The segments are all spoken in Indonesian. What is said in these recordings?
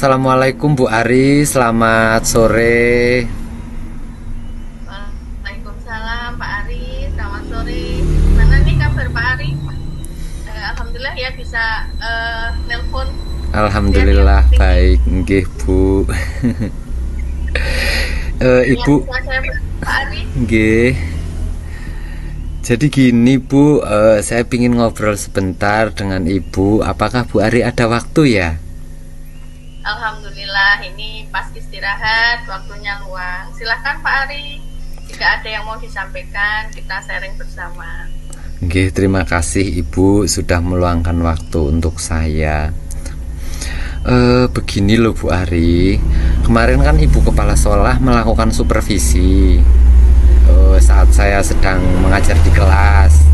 Assalamualaikum Bu Ari, selamat sore. Waalaikumsalam Pak Ari, selamat sore. Gimana nih kabar Pak Ari? Alhamdulillah ya bisa nelpon. Alhamdulillah baik, nggih Bu. Ibu, Saya Pak Ari. nggih. Jadi gini Bu, saya pingin ngobrol sebentar dengan Ibu. Apakah Bu Ari ada waktu ya? Alhamdulillah ini pas istirahat, waktunya luang. Silahkan Pak Ari. Jika ada yang mau disampaikan, kita sharing bersama. Nggih, terima kasih Ibu sudah meluangkan waktu untuk saya. Begini loh Bu Ari, kemarin kan Ibu Kepala Sekolah melakukan supervisi saat saya sedang mengajar di kelas.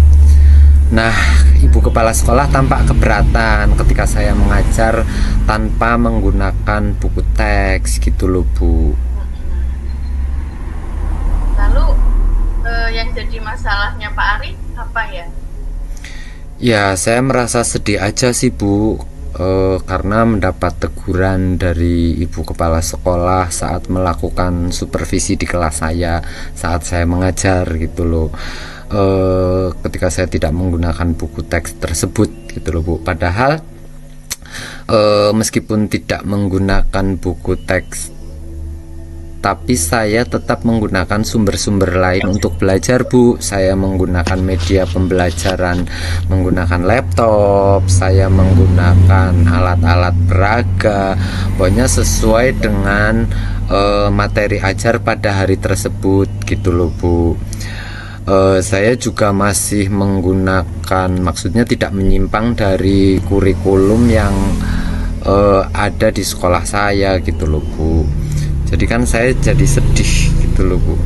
Nah, Ibu Kepala Sekolah tampak keberatan ketika saya mengajar tanpa menggunakan buku teks gitu loh Bu. Lalu yang jadi masalahnya Pak Ari apa ya? Ya, saya merasa sedih aja sih Bu, karena mendapat teguran dari Ibu Kepala Sekolah saat melakukan supervisi di kelas saya saat saya mengajar gitu loh. Ketika saya tidak menggunakan buku teks tersebut gitu loh Bu. Padahal meskipun tidak menggunakan buku teks, tapi saya tetap menggunakan sumber-sumber lain untuk belajar Bu. Saya menggunakan media pembelajaran, menggunakan laptop, saya menggunakan alat-alat peraga, pokoknya sesuai dengan materi ajar pada hari tersebut gitu loh Bu. Saya juga masih menggunakan, maksudnya tidak menyimpang dari kurikulum yang ada di sekolah saya gitu loh Bu. Jadi kan saya jadi sedih gitu loh Bu.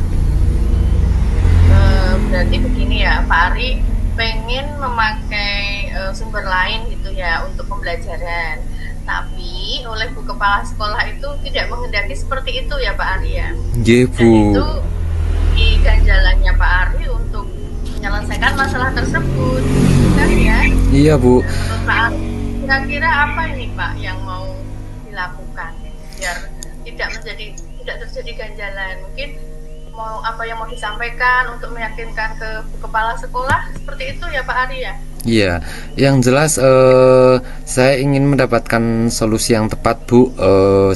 Berarti begini ya Pak Ari, pengen memakai sumber lain gitu ya untuk pembelajaran, tapi oleh Bu Kepala Sekolah itu tidak menghendaki seperti itu ya Pak Ari ya. Iya Bu. Dan itu di ganjalannya Pak Ari untuk menyelesaikan masalah tersebut, kan ya? Iya Bu. Menurut Pak Ari, kira-kira apa ini Pak yang mau dilakukan biar tidak terjadi ganjalan? Mungkin mau apa yang mau disampaikan untuk meyakinkan ke kepala sekolah seperti itu ya Pak Ari ya? Iya, yang jelas saya ingin mendapatkan solusi yang tepat Bu,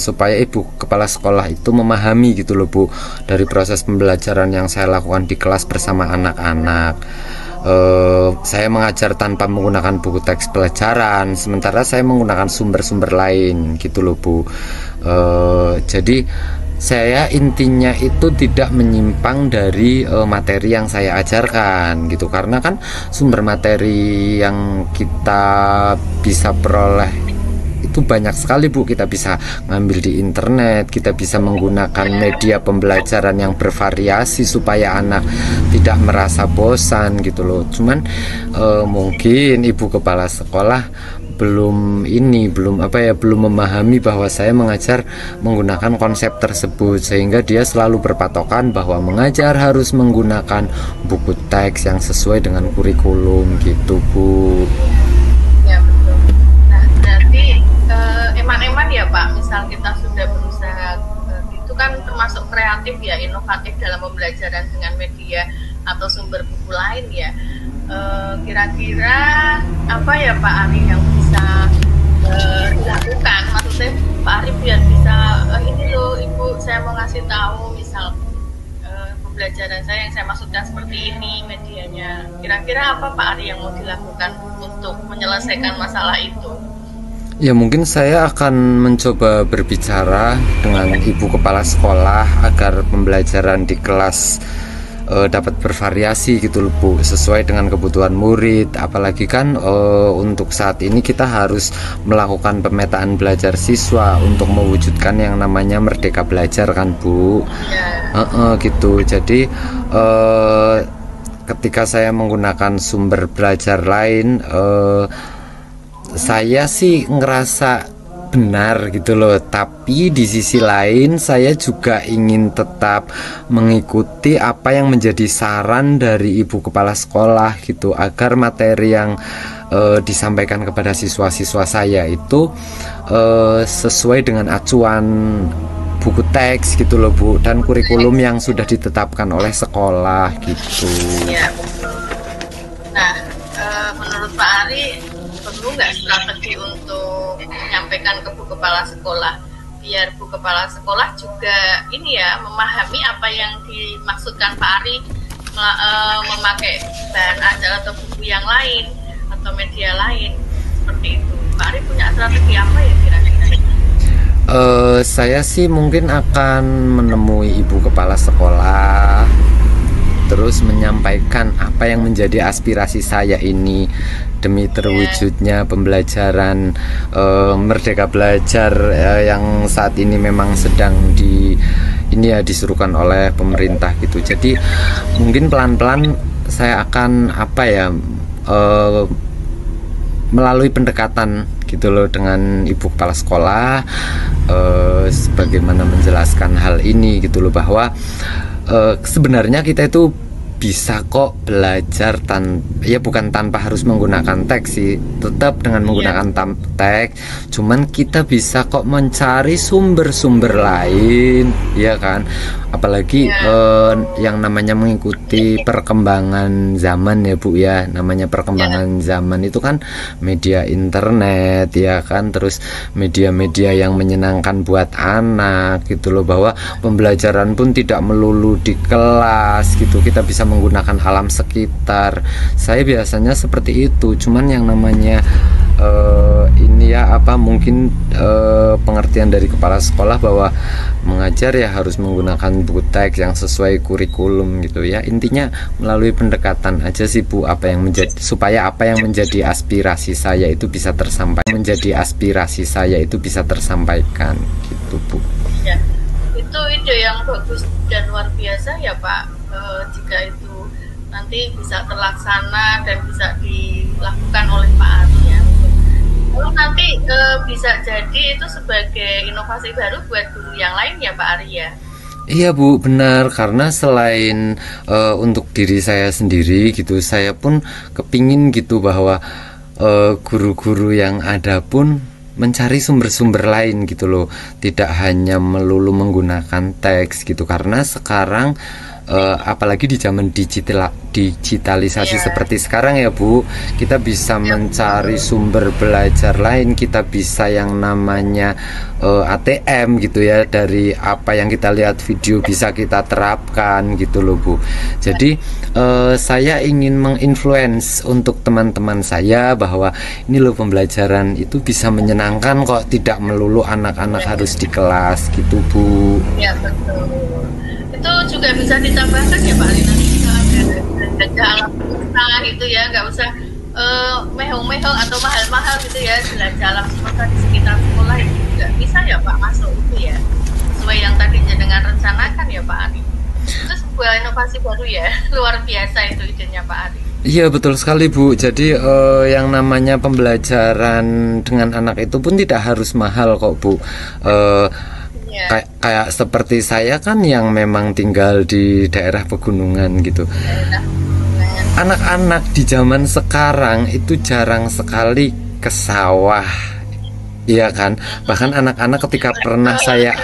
supaya Ibu Kepala Sekolah itu memahami gitu loh Bu, dari proses pembelajaran yang saya lakukan di kelas bersama anak-anak. Saya mengajar tanpa menggunakan buku teks pelajaran, sementara saya menggunakan sumber-sumber lain gitu loh Bu. Jadi saya intinya itu tidak menyimpang dari materi yang saya ajarkan gitu, karena kan sumber materi yang kita bisa peroleh itu banyak sekali Bu. Kita bisa ngambil di internet, kita bisa menggunakan media pembelajaran yang bervariasi supaya anak tidak merasa bosan gitu loh. Cuman mungkin Ibu Kepala Sekolah belum memahami bahwa saya mengajar menggunakan konsep tersebut, sehingga dia selalu berpatokan bahwa mengajar harus menggunakan buku teks yang sesuai dengan kurikulum gitu Bu. Ya betul. Nah berarti eman-eman ya Pak, misal kita sudah berusaha itu kan termasuk kreatif ya, inovatif dalam pembelajaran dengan media atau sumber buku lain ya. Kira-kira apa ya Pak Ari yang bisa dilakukan? Maksudnya Pak Ari biar bisa ini loh Ibu, saya mau ngasih tahu misal pembelajaran saya yang saya maksudkan seperti ini medianya. Kira-kira apa Pak Ari yang mau dilakukan untuk menyelesaikan masalah itu? Ya mungkin saya akan mencoba berbicara dengan Ibu Kepala Sekolah agar pembelajaran di kelas dapat bervariasi gitu loh Bu, sesuai dengan kebutuhan murid. Apalagi kan untuk saat ini kita harus melakukan pemetaan belajar siswa untuk mewujudkan yang namanya merdeka belajar kan Bu. Gitu. Jadi ketika saya menggunakan sumber belajar lain, saya sih ngerasa benar gitu loh. Tapi di sisi lain saya juga ingin tetap mengikuti apa yang menjadi saran dari ibu kepala sekolah gitu, agar materi yang disampaikan kepada siswa-siswa saya itu sesuai dengan acuan buku teks gitu loh Bu, dan kurikulum yang sudah ditetapkan oleh sekolah gitu. Ya, nah menurut Pak Ari perlu nggak strategi untuk menyampaikan ke Bu Kepala Sekolah biar Bu Kepala Sekolah juga ini ya memahami apa yang dimaksudkan Pak Ari memakai bahan ajar atau buku yang lain atau media lain seperti itu. Pak Ari punya strategi apa ya kira-kira? Saya sih mungkin akan menemui ibu kepala sekolah, terus menyampaikan apa yang menjadi aspirasi saya ini demi terwujudnya pembelajaran Merdeka Belajar yang saat ini memang sedang disuruhkan oleh pemerintah gitu. Jadi mungkin pelan-pelan saya akan melalui pendekatan gitu loh dengan ibu kepala sekolah, sebagaimana menjelaskan hal ini gitu loh, bahwa sebenarnya kita itu bisa kok belajar bukan tanpa harus menggunakan teks sih, tetap dengan menggunakan teks, cuman kita bisa kok mencari sumber-sumber lain, ya kan, apalagi yang namanya mengikuti perkembangan zaman ya Bu ya, namanya perkembangan zaman itu kan media internet ya kan, terus media-media yang menyenangkan buat anak gitu loh, bahwa pembelajaran pun tidak melulu di kelas gitu, kita bisa menggunakan alam sekitar. Saya biasanya seperti itu, cuman yang namanya mungkin pengertian dari kepala sekolah bahwa mengajar ya harus menggunakan buku teks yang sesuai kurikulum gitu ya. Intinya melalui pendekatan aja sih Bu, supaya apa yang menjadi aspirasi saya itu bisa tersampaikan, gitu Bu. Ya, itu ide yang bagus dan luar biasa ya Pak. Jika itu nanti bisa terlaksana dan bisa dilakukan oleh Pak Ari ya. Lalu nanti bisa jadi itu sebagai inovasi baru buat guru yang lain ya Pak Ari ya. Iya Bu, benar, karena selain untuk diri saya sendiri gitu, saya pun kepingin gitu bahwa guru-guru yang ada pun mencari sumber-sumber lain gitu loh, tidak hanya melulu menggunakan teks gitu, karena sekarang apalagi di zaman digitalisasi seperti sekarang ya Bu, kita bisa mencari sumber belajar lain, kita bisa yang namanya ATM gitu ya, dari apa yang kita lihat video bisa kita terapkan gitu loh Bu. Jadi saya ingin menginfluence untuk teman-teman saya bahwa ini loh, pembelajaran itu bisa menyenangkan kok, tidak melulu anak-anak harus di kelas gitu Bu. Ya betul. Itu juga bisa ditambahkan ya Pak Ari, nanti kita ada alam semesta gitu ya, nggak usah mehong-mehong atau mahal-mahal gitu ya, belanja alam semesta di sekitar sekolah itu juga bisa ya Pak masuk itu ya, sesuai yang tadi jenengan rencanakan ya Pak Ari. Itu sebuah inovasi baru ya, luar biasa itu idenya Pak Ari. Iya betul sekali Bu. Jadi yang namanya pembelajaran dengan anak itu pun tidak harus mahal kok Bu. Kayak seperti saya kan yang memang tinggal di daerah pegunungan gitu. Anak-anak di zaman sekarang itu jarang sekali ke sawah, iya kan? Bahkan anak-anak ketika pernah saya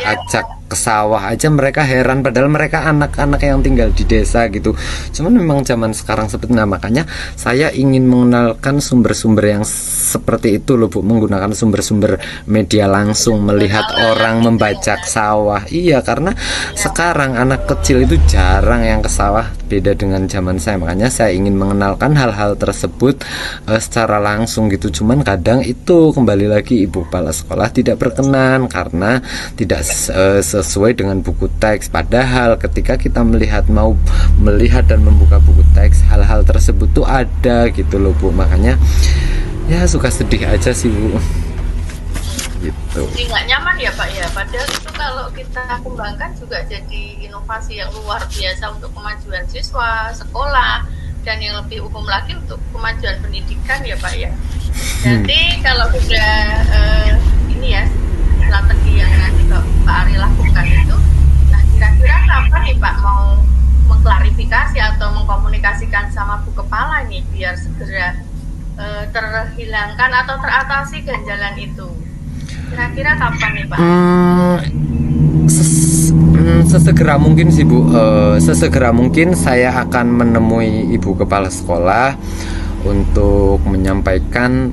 ajak ke sawah aja mereka heran, padahal mereka anak-anak yang tinggal di desa gitu. Cuman memang zaman sekarang seperti makanya saya ingin mengenalkan sumber-sumber yang seperti itu loh Bu, menggunakan sumber-sumber media langsung, melihat orang membajak sawah. Iya, karena sekarang anak kecil itu jarang yang ke sawah, beda dengan zaman saya. Makanya saya ingin mengenalkan hal-hal tersebut secara langsung gitu. Cuman kadang itu kembali lagi ibu kepala sekolah tidak berkenan karena tidak sesuai dengan buku teks. Padahal ketika kita mau melihat dan membuka buku teks, hal-hal tersebut tuh ada gitu loh Bu. Makanya ya suka sedih aja sih Bu, gitu. Jadi nggak nyaman ya Pak ya, padahal itu kalau kita kembangkan juga jadi inovasi yang luar biasa untuk kemajuan siswa, sekolah, dan yang lebih umum lagi untuk kemajuan pendidikan ya Pak ya. Jadi kalau sudah strategi yang nanti Pak Ari lakukan itu. Nah, kira-kira kapan nih Pak mau mengklarifikasi atau mengkomunikasikan sama Bu Kepala nih biar segera terhilangkan atau teratasi ganjalan itu? Kira-kira kapan nih Pak? Sesegera mungkin sih Bu. Sesegera mungkin saya akan menemui Ibu Kepala Sekolah untuk menyampaikan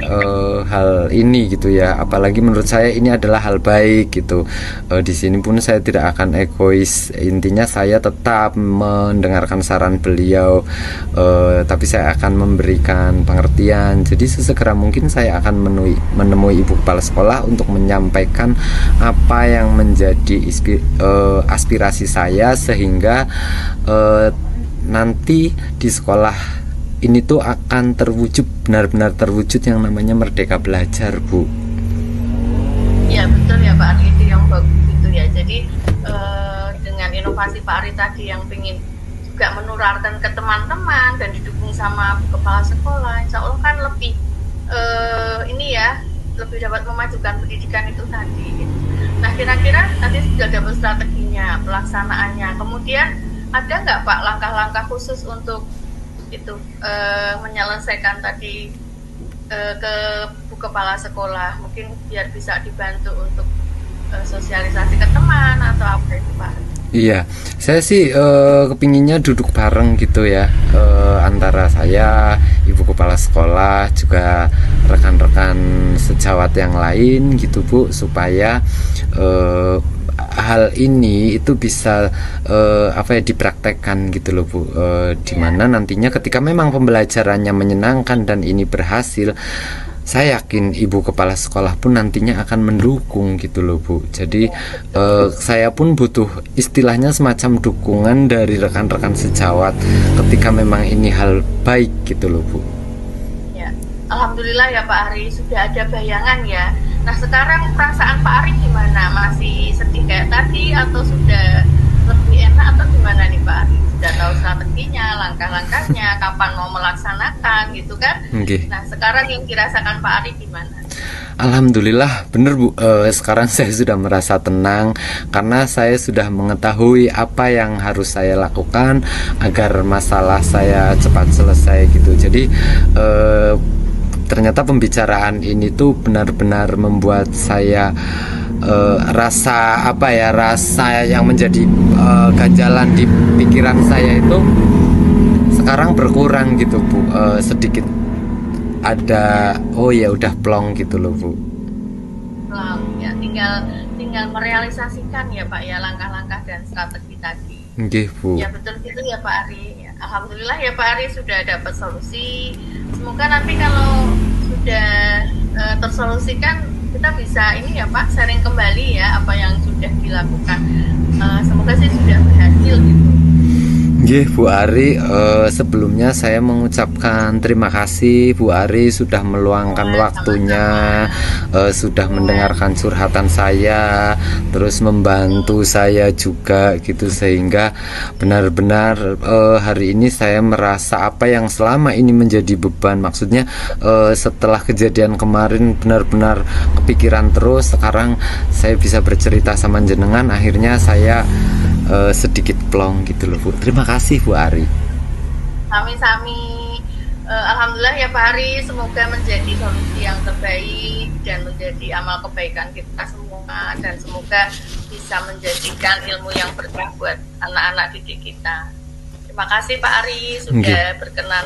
hal ini gitu ya. Apalagi menurut saya ini adalah hal baik gitu. Di sini pun saya tidak akan egois. Intinya saya tetap mendengarkan saran beliau, tapi saya akan memberikan pengertian. Jadi sesegera mungkin saya akan menemui Ibu Kepala Sekolah untuk menyampaikan apa yang menjadi aspirasi saya, sehingga nanti di sekolah ini tuh akan terwujud, benar-benar terwujud yang namanya Merdeka Belajar, Bu. Ya betul ya Pak Ari, itu yang bagus itu ya. Jadi dengan inovasi Pak Ari tadi yang ingin juga menularkan ke teman-teman dan didukung sama kepala sekolah, insya Allah kan lebih ini ya, lebih dapat memajukan pendidikan itu tadi. Nah kira-kira tadi sudah dapat strateginya, pelaksanaannya. Kemudian ada nggak Pak langkah-langkah khusus untuk itu menyelesaikan tadi ke Bu Kepala Sekolah, mungkin biar bisa dibantu untuk sosialisasi ke teman atau apa itu Pak? Iya, saya sih kepinginnya duduk bareng gitu ya, antara saya, Ibu Kepala Sekolah, juga rekan-rekan sejawat yang lain gitu Bu, supaya hal ini itu bisa dipraktekkan gitu loh Bu, dimana nantinya ketika memang pembelajarannya menyenangkan dan ini berhasil, saya yakin Ibu Kepala Sekolah pun nantinya akan mendukung gitu loh Bu. Jadi saya pun butuh istilahnya semacam dukungan dari rekan-rekan sejawat ketika memang ini hal baik gitu loh Bu. Ya, alhamdulillah ya Pak Ari, sudah ada bayangan ya. Nah sekarang perasaan Pak Ari gimana? Masih sedih kayak tadi atau sudah lebih enak atau gimana nih Pak Ari? Sudah tahu strateginya, langkah-langkahnya, kapan mau melaksanakan gitu kan? Okay. Nah sekarang yang dirasakan Pak Ari gimana? Alhamdulillah bener Bu, sekarang saya sudah merasa tenang karena saya sudah mengetahui apa yang harus saya lakukan agar masalah saya cepat selesai gitu. Jadi ternyata pembicaraan ini tuh benar-benar membuat saya rasa yang menjadi ganjalan di pikiran saya itu sekarang berkurang gitu Bu, sedikit ada udah plong gitu loh Bu. Plong ya, tinggal merealisasikan ya Pak ya langkah-langkah dan strategi tadi. Nggih Bu. Ya betul gitu ya Pak Ari. Ya, alhamdulillah ya Pak Ari sudah dapat solusi. Semoga nanti kalau sudah tersolusikan kita bisa ini ya Pak, sharing kembali ya apa yang sudah dilakukan. Semoga sih sudah berhasil gitu. Nggih Bu Ari, sebelumnya saya mengucapkan terima kasih Bu Ari sudah meluangkan waktunya, sudah mendengarkan curhatan saya, terus membantu saya juga gitu, sehingga benar-benar hari ini saya merasa apa yang selama ini menjadi beban, maksudnya setelah kejadian kemarin benar-benar kepikiran terus, sekarang saya bisa bercerita sama jenengan, akhirnya saya sedikit plong gitu loh Bu. Terima kasih Bu Ari. Sami-sami. Alhamdulillah ya Pak Ari, semoga menjadi solusi yang terbaik dan menjadi amal kebaikan kita semua, dan semoga bisa menjadikan ilmu yang berkah buat anak-anak didik kita. Terima kasih Pak Ari sudah berkenan